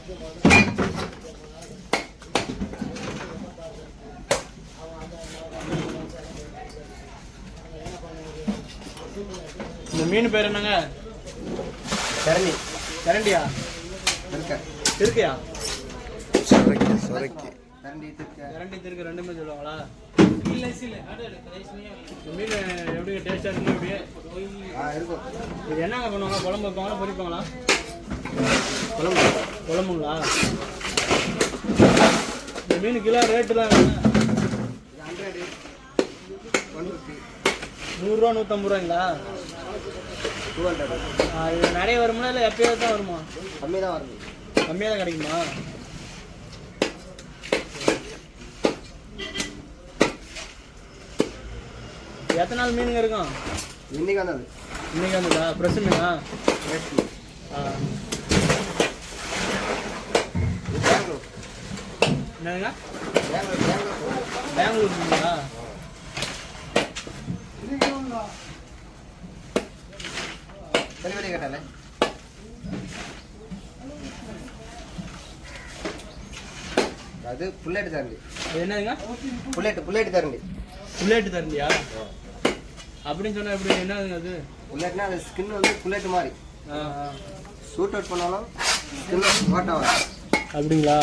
இந்த மீன் பேர் என்னங்க? கரண்டி. கரண்டியா? திருக்கையா? சொரக்கி. கரண்டி திருக்கு ரெண்டுமே சொல்லுவாங்களா? மீன் எப்படி டேஸ்டா இருக்குமா? அப்படியே இருக்கும். இது என்னங்க பண்ணுவாங்க? குழம்பு வைப்பாங்களா, பொரிப்பாங்களா? குழம்புங்களா? இந்த மீன் கிலோ ரேட்டுலாம் 100, 150, 100 ரூபா 150 ரூபாய்ங்களா? 200. இது நிறைய வருமா இல்லை எப்பயாவது தான் வருமா? கம்மியாக தான் வருது. கம்மியாக தான் கிடைக்குமா? எத்தனை நாள் மீனுங்க இருக்கும்? இன்னைக்கு வந்தது. இன்னைக்கு வந்ததா? ஃப்ரெஷ் மீனா? என்னதுங்க? பெங்களூர் மீனுங்களா? டெலிவரி கேட்டாலே அது புல்லெட்டு தரண்டி. அது என்னதுங்க? புல்லெட்டு தரண்டி. புல்லெட்டு தரண்டியா? அப்படின்னு சொன்னா எப்படி? என்னதுங்க அது? புல்லெட்னா அது ஸ்கின் வந்து புல்லெட்டு மாதிரி. ஷூட் அவுட் பண்ணாலும் ஸ்கின் வாட் ஆகும். அப்படிங்களா?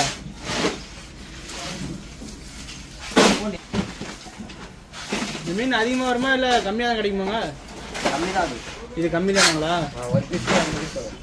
இந்த மீன் அதிகமாக வருமா இல்லை கம்மியாக தான் கிடைக்குமாங்க? கம்மி தான் அது. இது கம்மி தானுங்களா? ஒரு பீஸ் 5 பீஸ் வரும்.